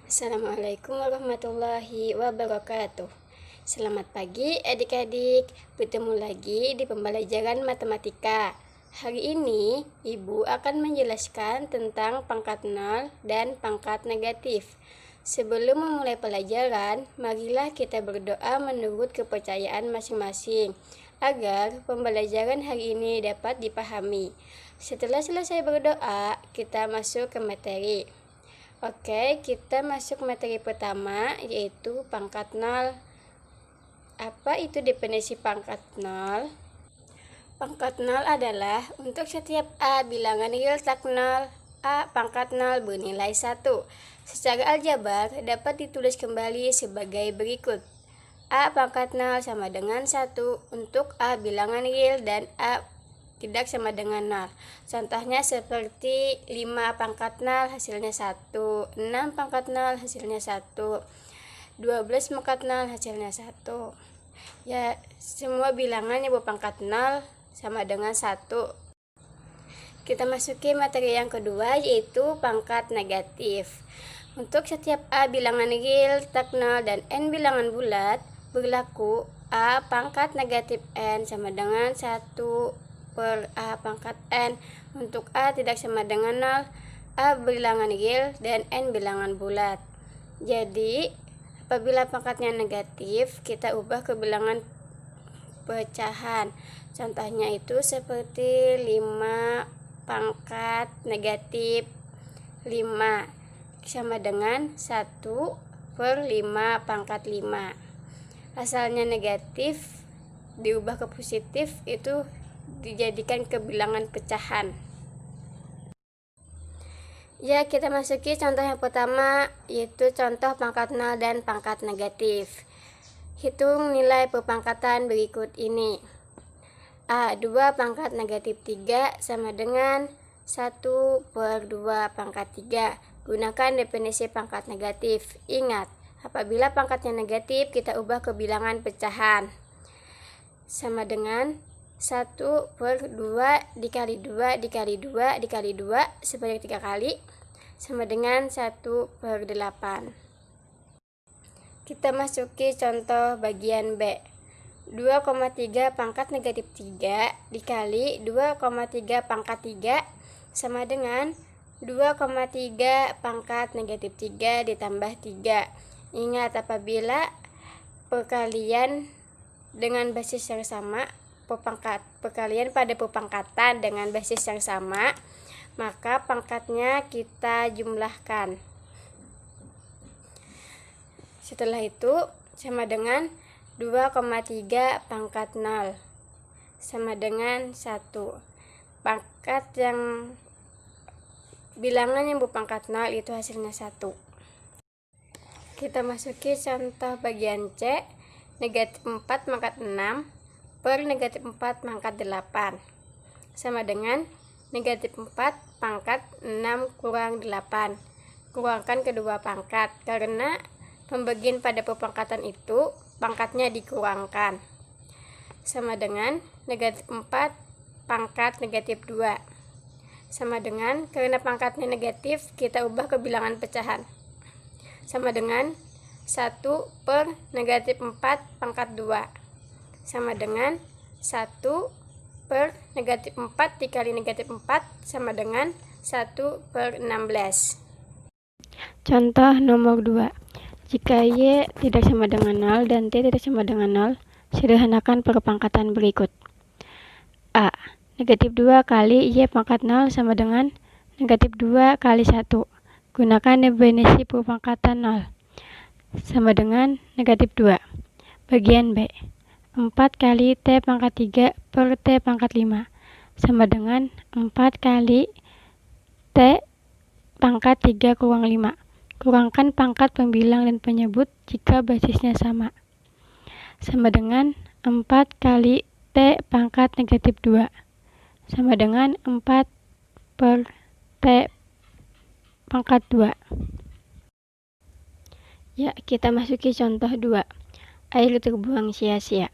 Assalamualaikum warahmatullahi wabarakatuh. Selamat pagi adik-adik, bertemu lagi di pembelajaran matematika. Hari ini Ibu akan menjelaskan tentang pangkat nol dan pangkat negatif. Sebelum memulai pelajaran, marilah kita berdoa menurut kepercayaan masing-masing agar pembelajaran hari ini dapat dipahami. Setelah selesai berdoa, kita masuk ke materi. Oke, kita masuk materi pertama, yaitu pangkat nol. Apa itu definisi pangkat nol? Pangkat nol adalah untuk setiap A bilangan real tak nol, A pangkat nol bernilai 1. Secara aljabar dapat ditulis kembali sebagai berikut. A pangkat nol sama dengan 1 untuk A bilangan real dan A tidak sama dengan 0. Contohnya seperti 5 pangkat 0 hasilnya 1, 6 pangkat 0 hasilnya 1, 12 pangkat 0 hasilnya 1. Ya, semua bilangan yang berpangkat 0 sama dengan 1. Kita masuki materi yang kedua, yaitu pangkat negatif. Untuk setiap A bilangan real tak 0 dan N bilangan bulat, berlaku A pangkat negatif N sama dengan 1 per A pangkat N. Untuk A tidak sama dengan 0, A bilangan real dan N bilangan bulat. Jadi apabila pangkatnya negatif, kita ubah ke bilangan pecahan. Contohnya itu seperti 5 pangkat negatif 5 sama dengan 1 per 5 pangkat 5. Asalnya negatif diubah ke positif, itu dijadikan ke bilangan pecahan. Ya, kita masuki contoh yang pertama, yaitu contoh pangkat 0 dan pangkat negatif. Hitung nilai perpangkatan berikut ini. A 2 pangkat negatif 3 sama dengan 1 per 2 pangkat 3. Gunakan definisi pangkat negatif. Ingat, apabila pangkatnya negatif, kita ubah ke bilangan pecahan. Sama dengan 1 per 2 dikali 2 dikali 2 dikali 2 sebanyak 3 kali, sama dengan 1 per 8. Kita masuki contoh bagian B. 2,3 pangkat negatif 3 dikali 2,3 pangkat 3 sama dengan 2,3 pangkat negatif 3 ditambah 3. Ingat, apabila perkalian dengan basis yang sama, perkalian pada perpangkatan dengan basis yang sama, maka pangkatnya kita jumlahkan. Setelah itu sama dengan 2,3 pangkat 0 sama dengan 1. Pangkat yang bilangan yang berpangkat 0 itu hasilnya 1. Kita masuki contoh bagian C. Negatif 4 pangkat 6 per negatif 4 pangkat 8 sama dengan negatif 4 pangkat 6 kurang 8. Kurangkan kedua pangkat, karena pembagian pada perpangkatan itu pangkatnya dikurangkan. Sama dengan negatif 4 pangkat negatif 2. Sama dengan, karena pangkatnya negatif, kita ubah ke bilangan pecahan. Sama dengan 1 per negatif 4 pangkat 2. Sama dengan 1 per negatif 4 dikali negatif 4 sama dengan 1 per 16. Contoh nomor 2. Jika Y tidak sama dengan 0 dan T tidak sama dengan 0, sederhanakan perpangkatan berikut. A. Negatif 2 kali Y pangkat 0 sama dengan negatif 2 kali 1. Gunakan definisi perpangkatan 0. Sama dengan negatif 2. Bagian B. 4 kali T pangkat 3 per T pangkat 5 sama dengan 4 kali T pangkat 3 kurang 5. Kurangkan pangkat pembilang dan penyebut jika basisnya sama. Sama dengan 4 kali T pangkat negatif 2 sama dengan 4 per T pangkat 2. Ya, kita masuki contoh 2. Air terbuang sia-sia.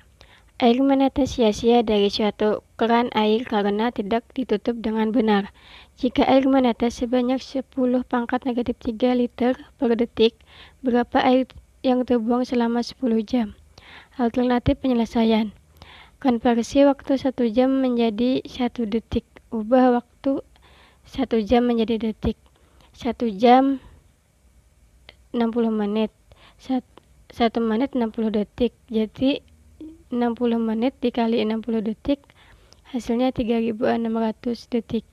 Air menetes sia-sia dari suatu keran air karena tidak ditutup dengan benar. Jika air menetes sebanyak 10 pangkat negatif 3 liter per detik, berapa air yang terbuang selama 10 jam? Alternatif penyelesaian. Konversi waktu 1 jam menjadi 1 detik. Ubah waktu 1 jam menjadi detik. 1 jam 60 menit. 1 menit 60 detik. Jadi 60 menit dikali 60 detik hasilnya 3600 detik.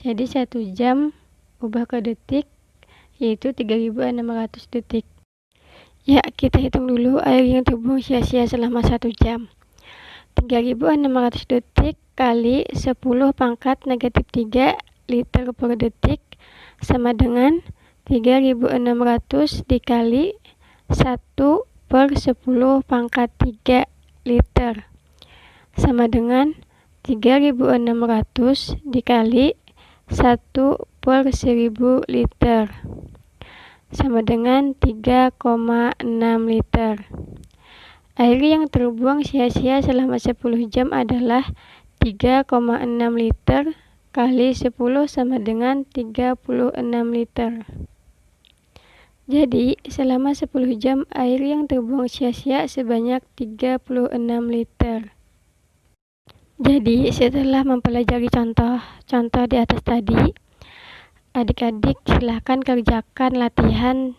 Jadi 1 jam ubah ke detik yaitu 3600 detik. Ya, kita hitung dulu air yang terbuang sia-sia selama 1 jam. 3600 detik kali 10 pangkat negatif 3 liter per detik sama dengan 3600 dikali 1 per 10 pangkat 3 liter sama dengan 3600 dikali 1 per 1000 liter sama dengan 3,6 liter. Air yang terbuang sia-sia selama 10 jam adalah 3,6 liter kali 10 sama dengan 36 liter. Jadi, selama 10 jam air yang terbuang sia-sia sebanyak 36 liter. Jadi, setelah mempelajari contoh di atas tadi, adik-adik silahkan kerjakan latihan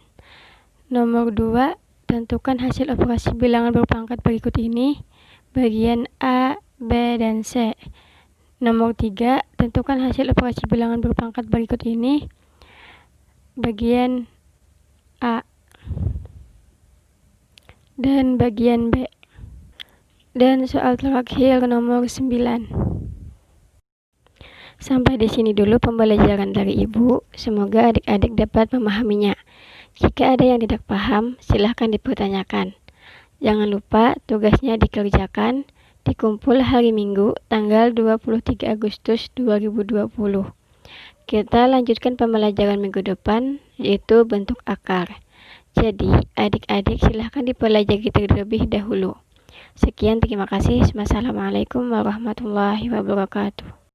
nomor 2, tentukan hasil operasi bilangan berpangkat berikut ini, bagian A, B, dan C. Nomor 3, tentukan hasil operasi bilangan berpangkat berikut ini, bagian A dan bagian B. Dan soal terakhir nomor 9. Sampai di sini dulu pembelajaran dari Ibu. Semoga adik-adik dapat memahaminya. Jika ada yang tidak paham, silahkan dipertanyakan. Jangan lupa tugasnya dikerjakan di kumpul hari Minggu tanggal 23 Agustus 2020. Kita lanjutkan pembelajaran minggu depan, yaitu bentuk akar. Jadi, adik-adik silahkan dipelajari terlebih dahulu. Sekian, terima kasih. Wassalamualaikum warahmatullahi wabarakatuh.